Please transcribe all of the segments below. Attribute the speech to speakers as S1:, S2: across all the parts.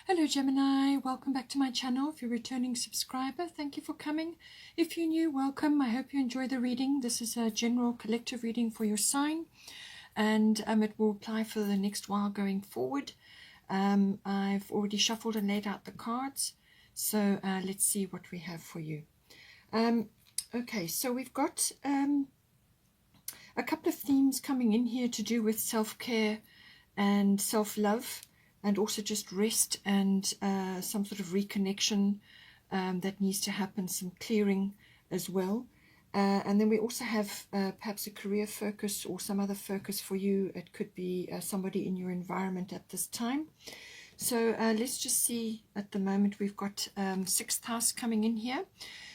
S1: Hello Gemini, welcome back to my channel. If you're a returning subscriber, thank you for coming. If you're new, welcome. I hope you enjoy the reading. This is a general collective reading for your sign, and it will apply for the next while going forward. I've already shuffled and laid out the cards, so let's see what we have for you. Okay, so we've got a couple of themes coming in here to do with self-care and self-love, and also just rest and some sort of reconnection that needs to happen, some clearing as well. And then we also have perhaps a career focus or some other focus for you. It could be somebody in your environment at this time. So let's just see. At the moment we've got 6th house coming in here.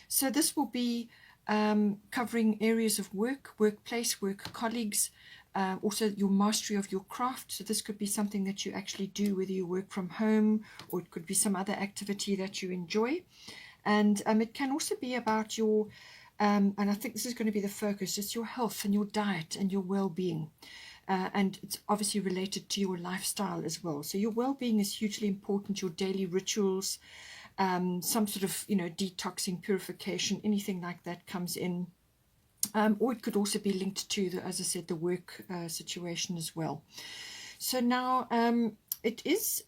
S1: So this will be covering areas of work, workplace, work colleagues, also your mastery of your craft. So this could be something that you actually do, whether you work from home, or it could be some other activity that you enjoy. And it can also be about your, and I think this is going to be the focus, it's your health and your diet and your well-being. And it's obviously related to your lifestyle as well. So your well-being is hugely important, your daily rituals, some sort of, detoxing, purification, anything like that comes in. Or it could also be linked to, as I said, the work situation as well. So now it is,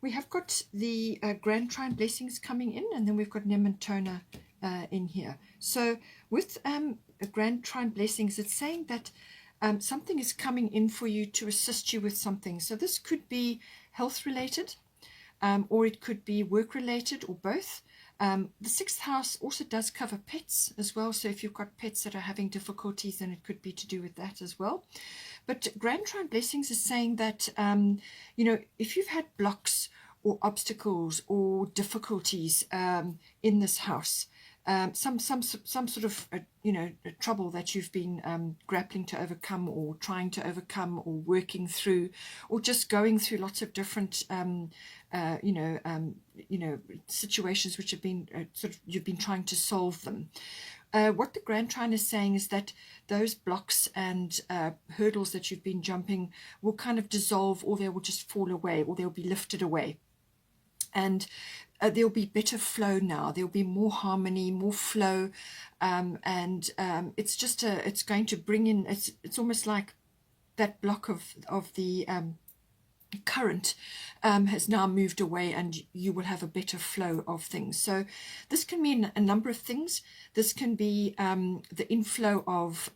S1: we have got the Grand Trine blessings coming in, and then we've got Nementona in here. So with Grand Trine blessings, it's saying that something is coming in for you to assist you with something. So this could be health related, or it could be work related, or both. The 6th house also does cover pets as well. So if you've got pets that are having difficulties, then it could be to do with that as well. But Grand Trine blessings is saying that, if you've had blocks or obstacles or difficulties in this house, some sort of trouble that you've been grappling to overcome, or trying to overcome, or working through, or just going through lots of different situations which have been you've been trying to solve them. What the Grand Trine is saying is that those blocks and hurdles that you've been jumping will kind of dissolve, or they will just fall away, or they'll be lifted away. And there'll be better flow now. There'll be more harmony, more flow, and it's just it's going to bring in. It's almost like that block of the current has now moved away, and you will have a better flow of things. So this can mean a number of things. This can be the inflow of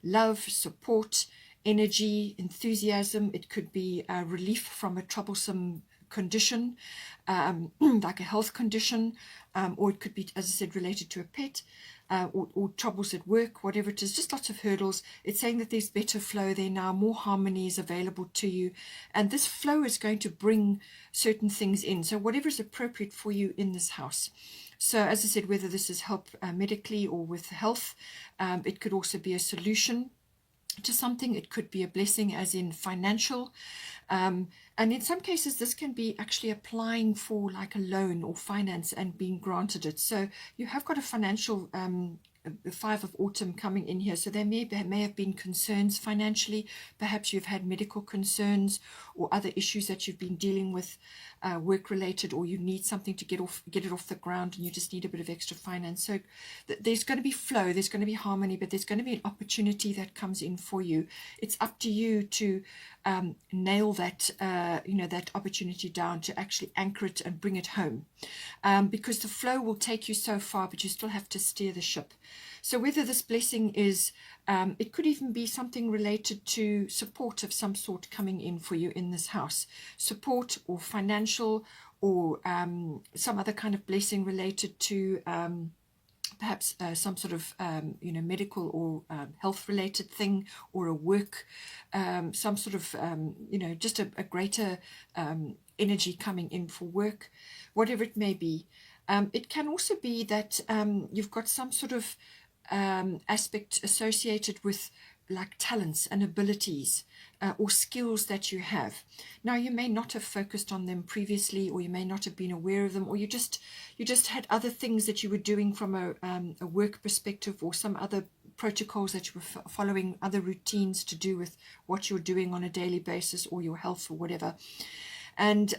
S1: love, support, energy, enthusiasm. It could be relief from a troublesome condition, like a health condition, or it could be, as I said, related to a pet, or troubles at work, whatever it is, just lots of hurdles. It's saying that there's better flow there now, more harmony is available to you, and this flow is going to bring certain things in. So whatever is appropriate for you in this house. So as I said, whether this is help medically or with health, it could also be a solution to something. It could be a blessing as in financial, and in some cases this can be actually applying for like a loan or finance and being granted it. So you have got a financial 5 of autumn coming in here. So there may have been concerns financially. Perhaps you've had medical concerns or other issues that you've been dealing with, work related, or you need something to get it off the ground, and you just need a bit of extra finance. So there's going to be flow, there's going to be harmony, but there's going to be an opportunity that comes in for you. It's up to you to nail that that opportunity down, to actually anchor it and bring it home, because the flow will take you so far, but you still have to steer the ship. So whether this blessing is, it could even be something related to support of some sort coming in for you in this house, support or financial, or some other kind of blessing related to perhaps some sort of medical or health related thing, or a work, some sort of just a greater energy coming in for work, whatever it may be. It can also be that you've got some sort of aspect associated with like talents and abilities, or skills that you have. Now you may not have focused on them previously, or you may not have been aware of them, or you just had other things that you were doing from a work perspective, or some other protocols that you were following, other routines to do with what you're doing on a daily basis, or your health or whatever. And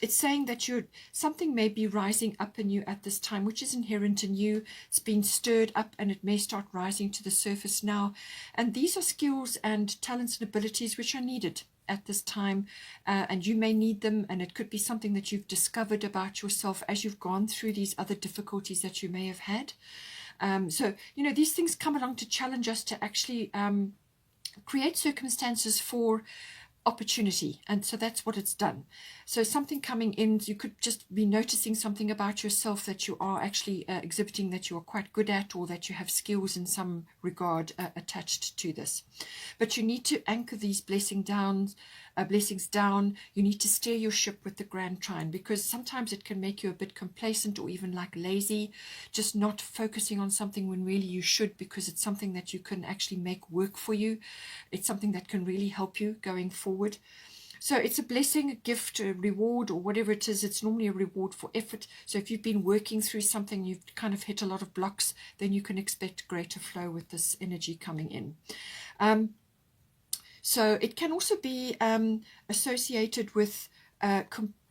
S1: it's saying that something may be rising up in you at this time, which is inherent in you. It's been stirred up and it may start rising to the surface now. And these are skills and talents and abilities which are needed at this time, and you may need them, and it could be something that you've discovered about yourself as you've gone through these other difficulties that you may have had. So, these things come along to challenge us to actually create circumstances for opportunity, and so that's what it's done. So something coming in, you could just be noticing something about yourself that you are actually exhibiting, that you are quite good at, or that you have skills in some regard attached to this. But you need to anchor these blessings down. You need to steer your ship with the grand trine, because sometimes it can make you a bit complacent or even like lazy, just not focusing on something when really you should, because it's something that you can actually make work for you. It's something that can really help you going forward. So it's a blessing, a gift, a reward, or whatever it is. It's normally a reward for effort. So if you've been working through something, you've kind of hit a lot of blocks, then you can expect greater flow with this energy coming in. So it can also be associated with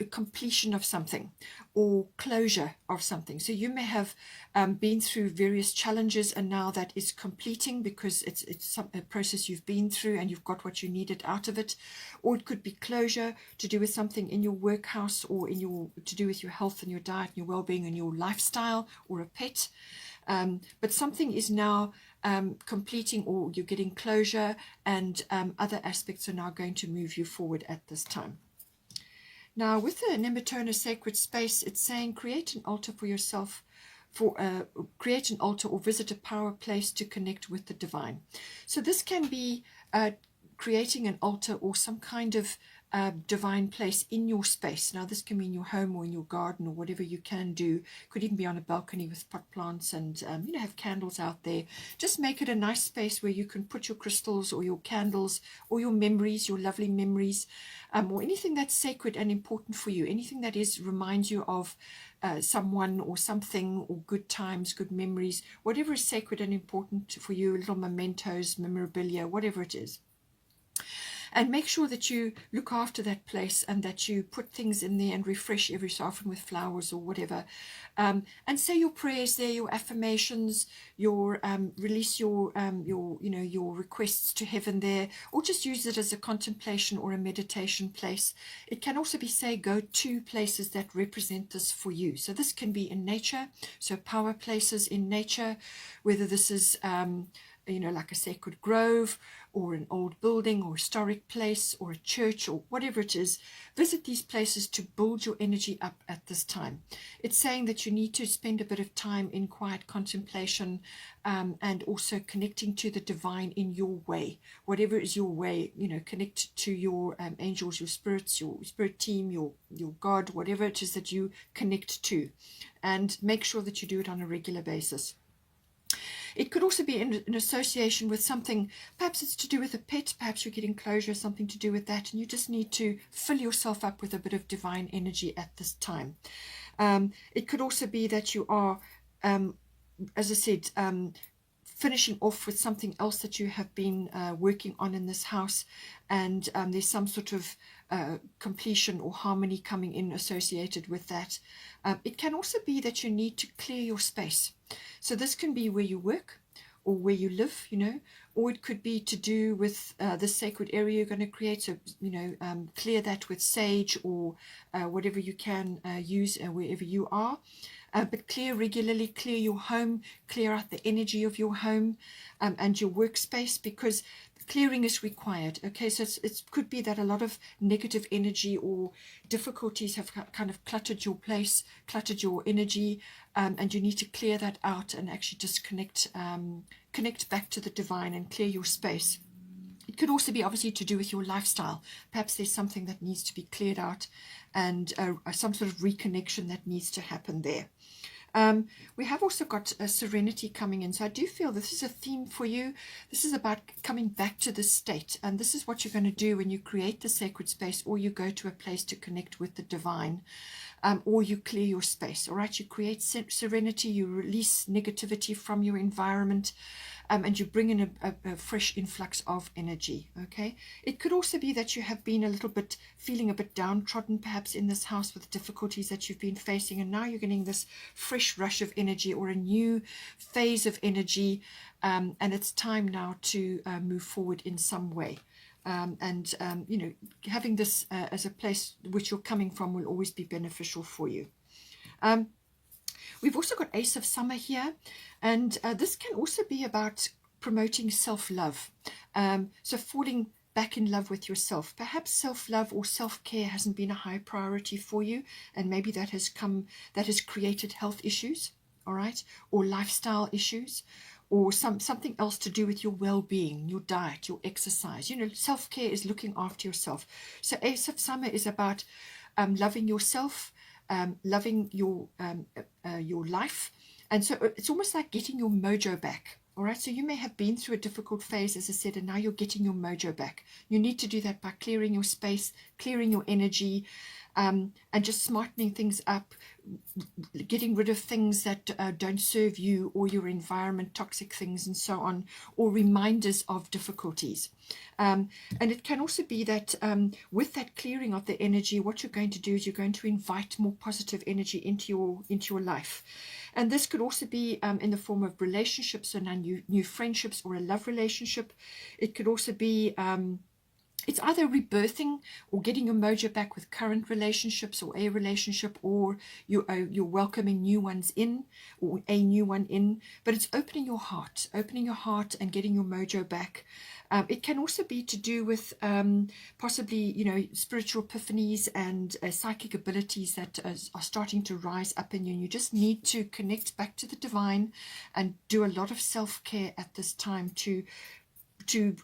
S1: completion of something or closure of something. So you may have been through various challenges, and now that is completing because it's a process you've been through and you've got what you needed out of it. Or it could be closure to do with something in your workhouse, or to do with your health and your diet and your well-being and your lifestyle, or a pet. But something is now completing, or you're getting closure, and other aspects are now going to move you forward at this time. Now, with the Nematona sacred space, it's saying create an altar for yourself, create an altar or visit a power place to connect with the divine. So this can be creating an altar or some kind of divine place in your space. Now, this can be in your home or in your garden or whatever you can do. Could even be on a balcony with pot plants and have candles out there. Just make it a nice space where you can put your crystals or your candles or your memories, your lovely memories, or anything that's sacred and important for you. Anything that reminds you of someone or something, or good times, good memories, whatever is sacred and important for you, little mementos, memorabilia, whatever it is. And make sure that you look after that place, and that you put things in there and refresh every so often with flowers or whatever. And say your prayers there, your affirmations, release your requests to heaven there, or just use it as a contemplation or a meditation place. It can also be go to places that represent this for you. So this can be in nature, so power places in nature, whether this is like a sacred grove, or an old building, or historic place, or a church, or whatever it is. Visit these places to build your energy up at this time. It's saying that you need to spend a bit of time in quiet contemplation, and also connecting to the divine in your way, whatever is your way. Connect to your angels, your spirits, your spirit team, your God, whatever it is that you connect to, and make sure that you do it on a regular basis. It could also be in association with something. Perhaps it's to do with a pet. Perhaps you're getting closure, something to do with that, and you just need to fill yourself up with a bit of divine energy at this time. It could also be that you are, as I said, finishing off with something else that you have been working on in this house, and there's some sort of completion or harmony coming in associated with that. It can also be that you need to clear your space. So this can be where you work or where you live, or it could be to do with the sacred area you're going to create. So, clear that with sage or whatever you can use wherever you are. But clear regularly, clear your home, clear out the energy of your home and your workspace, because clearing is required. Okay, so it could be that a lot of negative energy or difficulties have kind of cluttered your place, cluttered your energy, and you need to clear that out and actually just connect back to the divine and clear your space. It could also be obviously to do with your lifestyle. Perhaps there's something that needs to be cleared out, and some sort of reconnection that needs to happen there. We have also got a serenity coming in. So I do feel this is a theme for you. This is about coming back to the state. And this is what you're going to do when you create the sacred space, or you go to a place to connect with the divine, or you clear your space. All right, you create serenity, you release negativity from your environment. and you bring in a fresh influx of energy. Okay, it could also be that you have been a little bit feeling a bit downtrodden perhaps in this house with difficulties that you've been facing, and now you're getting this fresh rush of energy or a new phase of energy, and it's time now to move forward in some way. You know, having this as a place which you're coming from will always be beneficial for you. We've also got Ace of Summer here, and this can also be about promoting self-love. So falling back in love with yourself. Perhaps self-love or self-care hasn't been a high priority for you, and maybe that has created health issues, all right, or lifestyle issues, or something else to do with your well-being, your diet, your exercise. You know, self-care is looking after yourself. So Ace of Summer is about loving yourself, loving your life, and so it's almost like getting your mojo back. All right, so you may have been through a difficult phase, as I said, and now you're getting your mojo back. You need to do that by clearing your space, clearing your energy, and just smartening things up, getting rid of things that don't serve you or your environment, toxic things and so on, or reminders of difficulties. And it can also be that with that clearing of the energy, what you're going to do is you're going to invite more positive energy into your life. And this could also be in the form of relationships, so new friendships or a love relationship. It could also be it's either rebirthing or getting your mojo back with current relationships or a relationship, or you're welcoming new ones in, or a new one in. But it's opening your heart and getting your mojo back. It can also be to do with possibly, you know, spiritual epiphanies and psychic abilities that are starting to rise up in you. And you just need to connect back to the divine and do a lot of self-care at this time to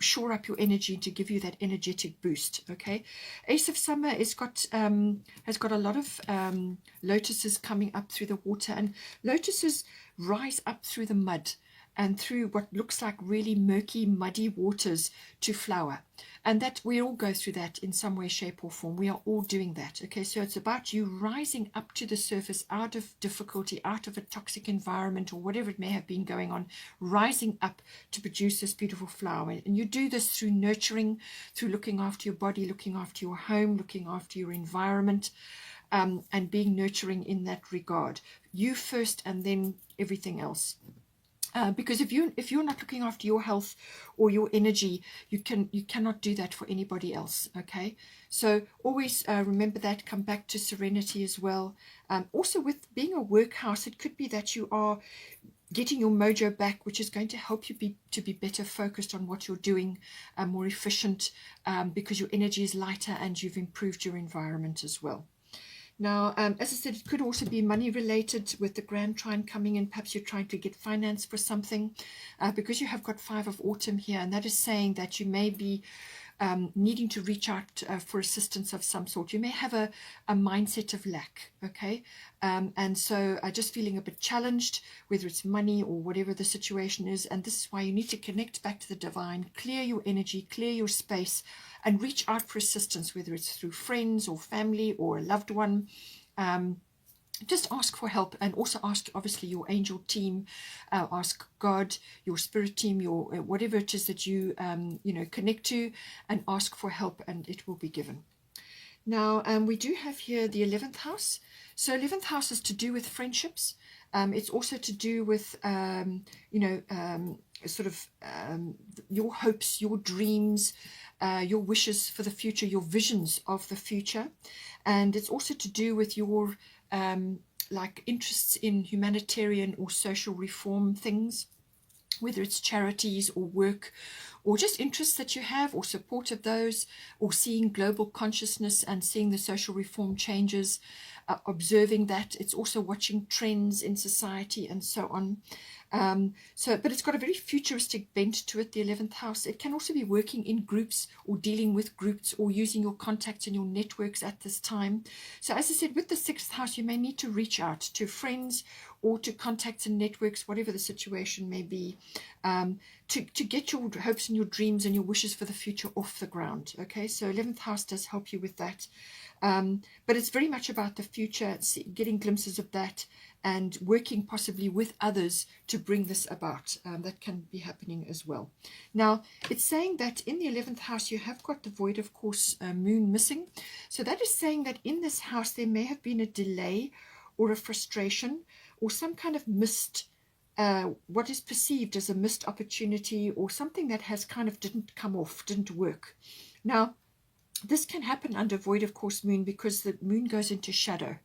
S1: shore up your energy, to give you that energetic boost. Okay, Ace of Summer has got a lot of lotuses coming up through the water, and lotuses rise up through the mud and through what looks like really murky, muddy waters to flower. And that we all go through that in some way, shape or form. We are all doing that. Okay, so it's about you rising up to the surface, out of difficulty, out of a toxic environment or whatever it may have been going on, rising up to produce this beautiful flower. And you do this through nurturing, through looking after your body, looking after your home, looking after your environment, and being nurturing in that regard. You first and then everything else. Because if you're not looking after your health or your energy, you cannot do that for anybody else. Okay, so always remember that. Come back to serenity as well. Also, with being a workhouse, it could be that you are getting your mojo back, which is going to help you to be better focused on what you're doing, more efficient, because your energy is lighter and you've improved your environment as well. Now, as I said, it could also be money related with the Grand Trine coming in. Perhaps you're trying to get finance for something, because you have got 5 of Autumn here, and that is saying that you may be needing to reach out for assistance of some sort. You may have a mindset of lack, okay? And so just feeling a bit challenged, whether it's money or whatever the situation is. And this is why you need to connect back to the divine, clear your energy, clear your space, and reach out for assistance, whether it's through friends or family or a loved one. Just ask for help, and also ask, obviously, your angel team, ask God, your spirit team, your whatever it is that you connect to, and ask for help, and it will be given. Now, we do have here the 11th house. So 11th house is to do with friendships. It's also to do with your hopes, your dreams, your wishes for the future, your visions of the future. And it's also to do with your like interests in humanitarian or social reform things, whether it's charities or work, or just interests that you have, or support of those, or seeing global consciousness and seeing the social reform changes, observing that. It's also watching trends in society and so on. But it's got a very futuristic bent to it, the 11th house. It can also be working in groups or dealing with groups or using your contacts and your networks at this time. So as I said, with the 6th house, you may need to reach out to friends or to contacts and networks, whatever the situation may be, to get your hopes and your dreams and your wishes for the future off the ground. Okay, so 11th house does help you with that. But it's very much about the future, getting glimpses of that, and working possibly with others to bring this about. That can be happening as well. Now, it's saying that in the 11th house, you have got the void, of course, moon missing. So that is saying that in this house, there may have been a delay or a frustration or some kind of missed, what is perceived as a missed opportunity, or something that has kind of didn't come off, didn't work. Now, this can happen under void, of course, moon, because the moon goes into shadow.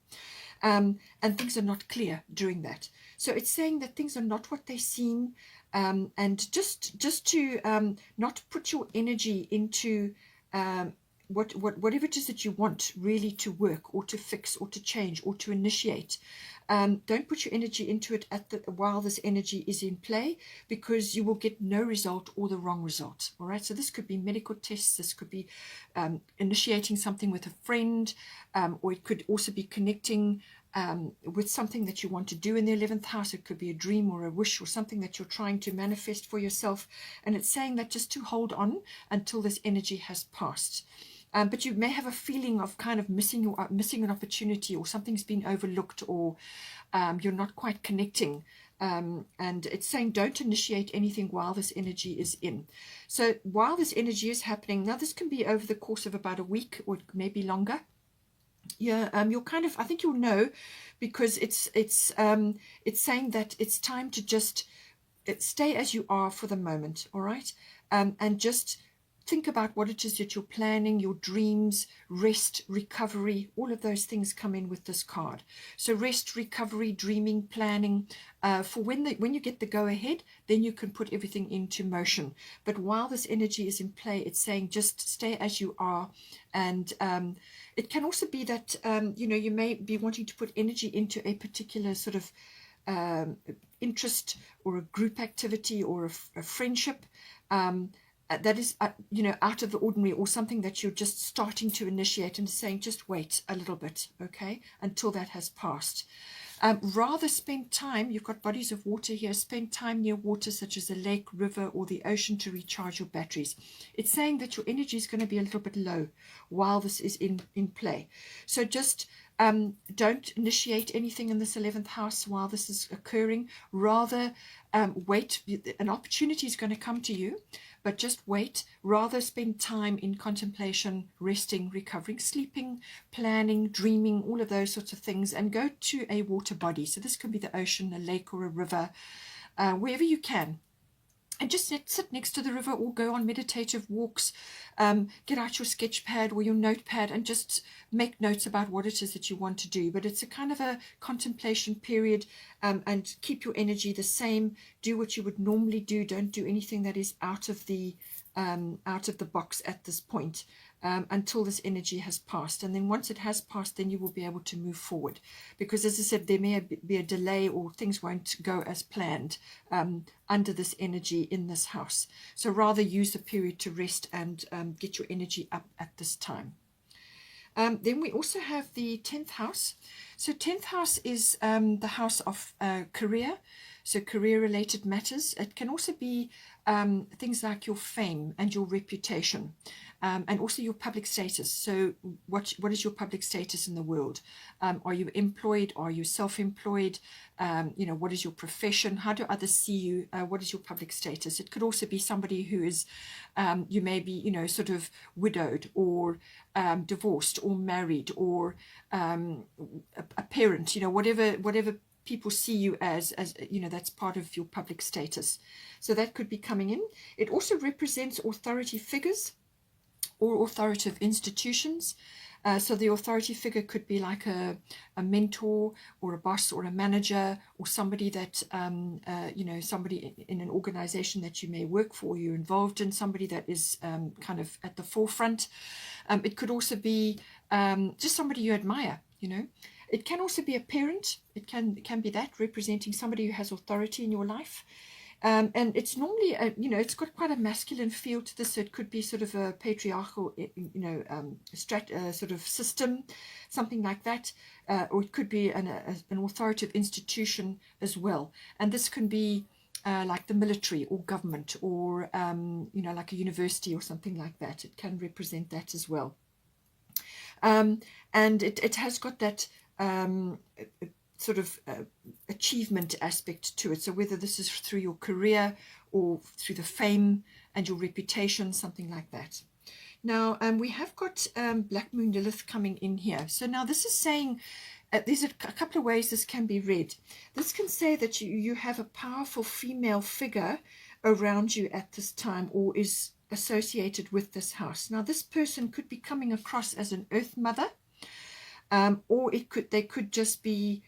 S1: And things are not clear during that. So it's saying that things are not what they seem, and just to not put your energy into whatever it is that you want really to work, or to fix, or to change, or to initiate. Don't put your energy into it while this energy is in play, because you will get no result or the wrong result. All right. So this could be medical tests. This could be initiating something with a friend, or it could also be connecting with something that you want to do in the 11th house. It could be a dream or a wish, or something that you're trying to manifest for yourself. And it's saying that just to hold on until this energy has passed. But you may have a feeling of kind of missing an opportunity, or something's been overlooked, or you're not quite connecting. And it's saying don't initiate anything while this energy is in. So while this energy is happening, now this can be over the course of about a week, or maybe longer. Yeah, you'll kind of, I think you'll know, because it's saying that it's time to just stay as you are for the moment. All right, and just think about what it is that you're planning, your dreams, rest, recovery, all of those things come in with this card. So rest, recovery, dreaming, planning, for when you get the go ahead, then you can put everything into motion. But while this energy is in play, it's saying just stay as you are. And it can also be that, you may be wanting to put energy into a particular sort of interest, or a group activity, or a friendship. That is, out of the ordinary, or something that you're just starting to initiate, and saying, just wait a little bit, okay, until that has passed. Rather spend time, you've got bodies of water here, spend time near water, such as a lake, river, or the ocean, to recharge your batteries. It's saying that your energy is going to be a little bit low while this is in play. So just don't initiate anything in this 11th house while this is occurring. Rather wait. An opportunity is going to come to you, but just wait. Rather spend time in contemplation, resting, recovering, sleeping, planning, dreaming, all of those sorts of things, and go to a water body. So this could be the ocean, a lake, or a river, wherever you can. And just sit next to the river, or go on meditative walks. Get out your sketch pad or your notepad and just make notes about what it is that you want to do. But it's a kind of a contemplation period, and keep your energy the same. Do what you would normally do. Don't do anything that is out of the box at this point, until this energy has passed. And then once it has passed, then you will be able to move forward, because, as I said, there may be a delay, or things won't go as planned under this energy in this house. So rather use the period to rest and get your energy up at this time. Then we also have the 10th house. So 10th house is the house of career, so career-related matters. It can also be things like your fame and your reputation, and also your public status. So what is your public status in the world? Are you employed? Are you self-employed? What is your profession? How do others see you? What is your public status? It could also be somebody who is, you may be, sort of widowed, or divorced, or married, or a parent, whatever people see you as that's part of your public status. So that could be coming in. It also represents authority figures or authoritative institutions. So the authority figure could be like a mentor, or a boss, or a manager, or somebody that, somebody in an organization that you may work for, you're involved in, somebody that is kind of at the forefront. It could also be just somebody you admire, It can also be a parent. It can be that, representing somebody who has authority in your life. And it's normally, it's got quite a masculine feel to this. So it could be sort of a patriarchal, sort of system, something like that. Or it could be an authoritative institution as well. And this can be like the military or government, or, like a university or something like that. It can represent that as well. And it has got that sort of achievement aspect to it. So whether this is through your career or through the fame and your reputation, something like that. Now, we have got Black Moon Lilith coming in here. So now this is saying, there's a couple of ways this can be read. This can say that you have a powerful female figure around you at this time, or is associated with this house. Now, this person could be coming across as an earth mother, or they could just be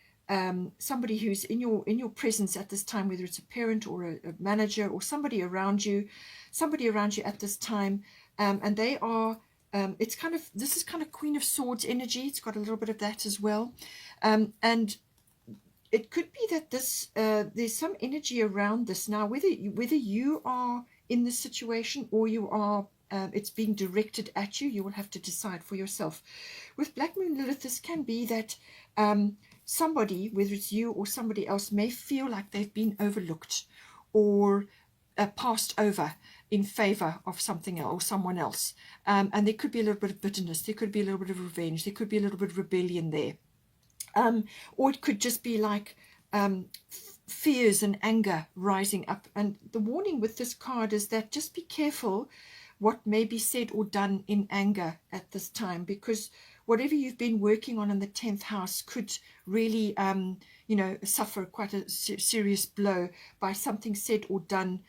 S1: somebody who's in your presence at this time, whether it's a parent or a manager or somebody around you at this time, and they are this is kind of Queen of Swords energy. It's got a little bit of that as well, and it could be that this there's some energy around this. Now, whether you are in this situation or you are it's being directed at you, you will have to decide for yourself. With Black Moon Lilith, this can be that somebody, whether it's you or somebody else, may feel like they've been overlooked or passed over in favor of something else or someone else. And there could be a little bit of bitterness, there could be a little bit of revenge, there could be a little bit of rebellion there. Or it could just be like fears and anger rising up. And the warning with this card is that just be careful what may be said or done in anger at this time, because whatever you've been working on in the 10th house could really, suffer quite a serious blow by something said or done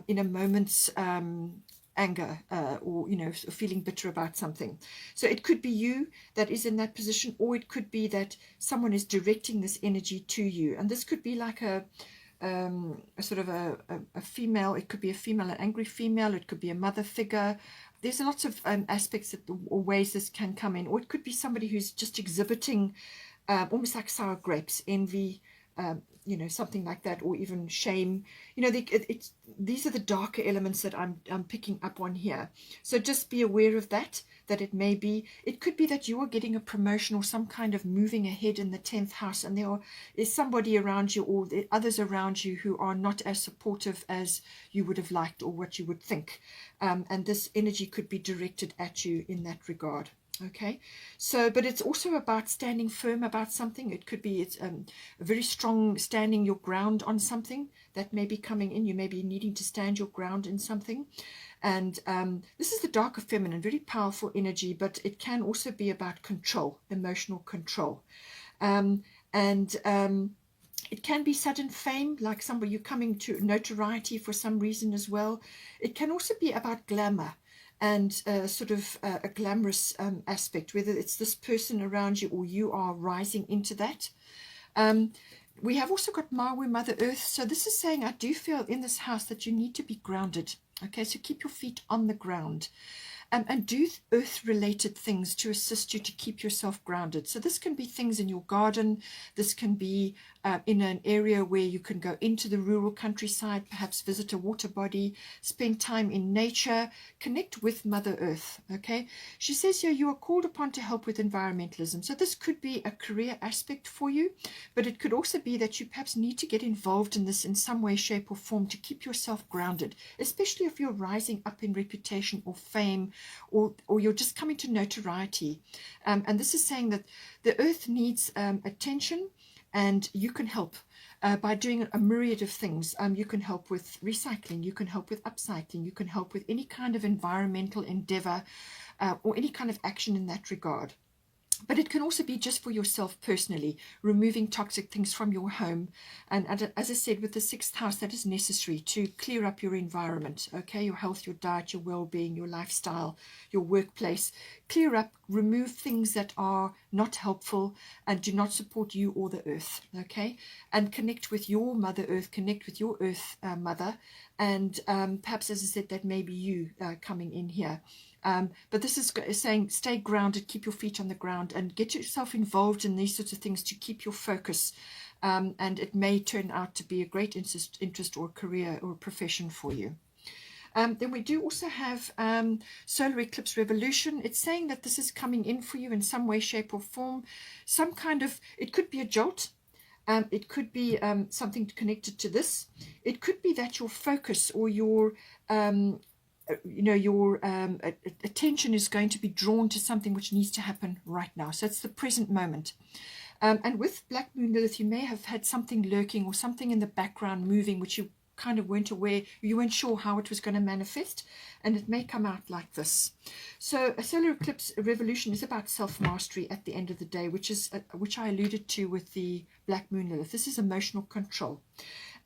S1: in a moment's anger, or feeling bitter about something. So it could be you that is in that position, or it could be that someone is directing this energy to you. And this could be like a sort of a female. It could be a female, an angry female. It could be a mother figure. There's lots of aspects or ways this can come in. Or it could be somebody who's just exhibiting almost like sour grapes, envy, something like that, or even shame. These are the darker elements that I'm picking up on here. So just be aware of that it could be that you are getting a promotion or some kind of moving ahead in the 10th house, and there is somebody around you or others around you who are not as supportive as you would have liked or what you would think. And this energy could be directed at you in that regard. Okay, so, but it's also about standing firm about something. It could be it's a very strong standing your ground on something that may be coming in. You may be needing to stand your ground in something. And this is the darker feminine, very powerful energy, but it can also be about control, emotional control. It can be sudden fame, like somebody you're coming to notoriety for some reason as well. It can also be about glamour and sort of a glamorous aspect, whether it's this person around you or you are rising into that. We have also got Maui, Mother Earth. So this is saying, I do feel in this house that you need to be grounded. Okay, so keep your feet on the ground. And do earth-related things to assist you to keep yourself grounded. So this can be things in your garden. This can be in an area where you can go into the rural countryside, perhaps visit a water body, spend time in nature, connect with Mother Earth. Okay, she says here you are called upon to help with environmentalism. So this could be a career aspect for you, but it could also be that you perhaps need to get involved in this in some way, shape, or form to keep yourself grounded, especially if you're rising up in reputation or fame, or you're just coming to notoriety. And this is saying that the earth needs attention, and you can help by doing a myriad of things. You can help with recycling, you can help with upcycling, you can help with any kind of environmental endeavor or any kind of action in that regard. But it can also be just for yourself personally, removing toxic things from your home. And as I said, with the 6th house, that is necessary to clear up your environment, okay? Your health, your diet, your well-being, your lifestyle, your workplace. Clear up, remove things that are not helpful and do not support you or the earth, okay? And connect with your Mother Earth, connect with your Earth Mother. And perhaps, as I said, that may be you coming in here. But this is saying stay grounded, keep your feet on the ground, and get yourself involved in these sorts of things to keep your focus. And it may turn out to be a great interest or career or profession for you. Then we do also have solar eclipse revolution. It's saying that this is coming in for you in some way, shape, or form. Some kind of, it could be a jolt. It could be something connected to this. It could be that your focus or your you know, your attention is going to be drawn to something which needs to happen right now. So it's the present moment. And with Black Moon Lilith, you may have had something lurking or something in the background moving, which you kind of weren't aware, you weren't sure how it was going to manifest, and it may come out like this. So a solar eclipse revolution is about self-mastery at the end of the day, which I alluded to with the Black Moon Lilith. This is emotional control.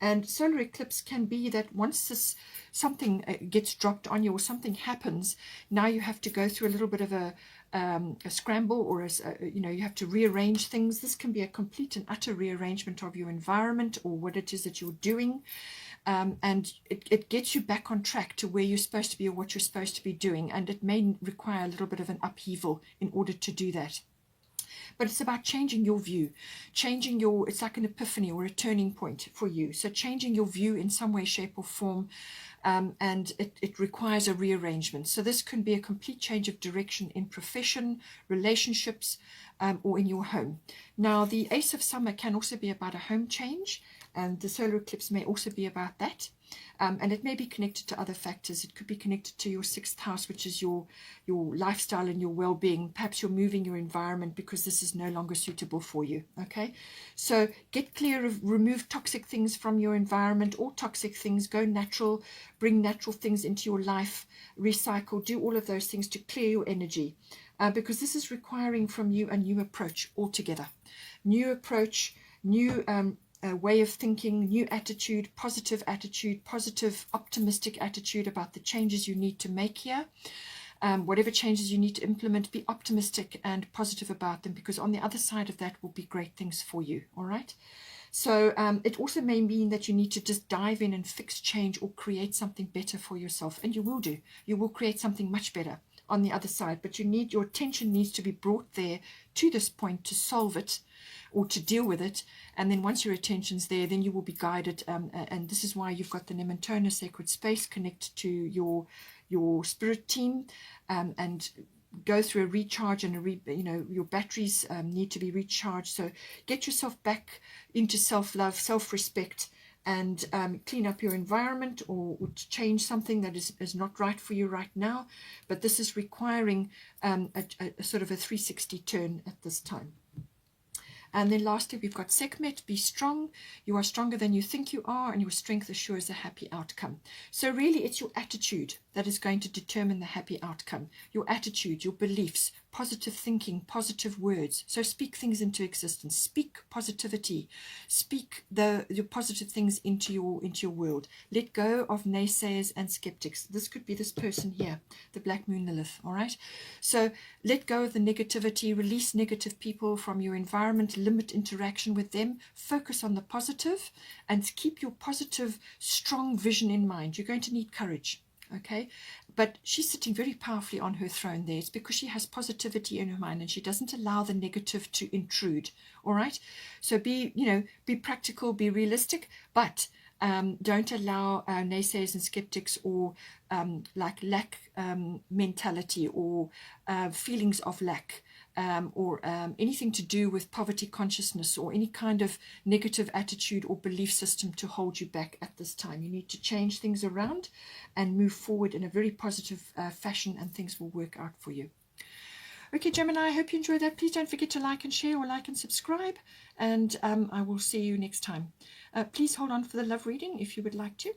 S1: And solar eclipse can be that once something gets dropped on you or something happens, now you have to go through a little bit of a scramble, or you know, you have to rearrange things. This can be a complete and utter rearrangement of your environment or what it is that you're doing. And it gets you back on track to where you're supposed to be or what you're supposed to be doing. And it may require a little bit of an upheaval in order to do that. But it's about changing your view, it's like an epiphany or a turning point for you. So changing your view in some way, shape or form, and it requires a rearrangement. So this can be a complete change of direction in profession, relationships, or in your home. Now, the Ace of Summer can also be about a home change, and the solar eclipse may also be about that. And it may be connected to other factors. It could be connected to your sixth house, which is your lifestyle and your well-being. Perhaps you're moving your environment because this is no longer suitable for you. Okay, so get clear of, remove toxic things from your environment, or toxic things. Go natural, bring natural things into your life, recycle, do all of those things to clear your energy, because this is requiring from you a new approach altogether. New approach, new way of thinking, new attitude, positive, optimistic attitude about the changes you need to make here. Whatever changes you need to implement, be optimistic and positive about them, because on the other side of that will be great things for you. All right. So it also may mean that you need to just dive in and fix, change, or create something better for yourself. And you will do. You will create something much better on the other side. But your attention needs to be brought there to this point to solve it or to deal with it. And then once your attention's there, then you will be guided. And this is why you've got the Nementona Sacred Space connect to your spirit team, and go through a recharge, and your batteries need to be recharged. So get yourself back into self-love, self-respect, and clean up your environment, or to change something that is not right for you right now. But this is requiring a sort of a 360 turn at this time. And then lastly, we've got Sekhmet, be strong. You are stronger than you think you are, and your strength assures a happy outcome. So really, it's your attitude that is going to determine the happy outcome. Your attitude, your beliefs, positive thinking, positive words. So speak things into existence. Speak positivity. Speak your positive things into your world. Let go of naysayers and skeptics. This could be this person here, the Black Moon Lilith. All right. So let go of the negativity. Release negative people from your environment. Limit interaction with them. Focus on the positive, and keep your positive, strong vision in mind. You're going to need courage. Okay, but she's sitting very powerfully on her throne there. It's because she has positivity in her mind, and she doesn't allow the negative to intrude. All right, so be practical, be realistic, but don't allow naysayers and skeptics, or like lack mentality, or feelings of lack, or anything to do with poverty consciousness, or any kind of negative attitude or belief system to hold you back at this time. You need to change things around and move forward in a very positive fashion, and things will work out for you. Okay, Gemini, I hope you enjoyed that. Please don't forget to like and share, or like and subscribe, and I will see you next time. Please hold on for the love reading if you would like to.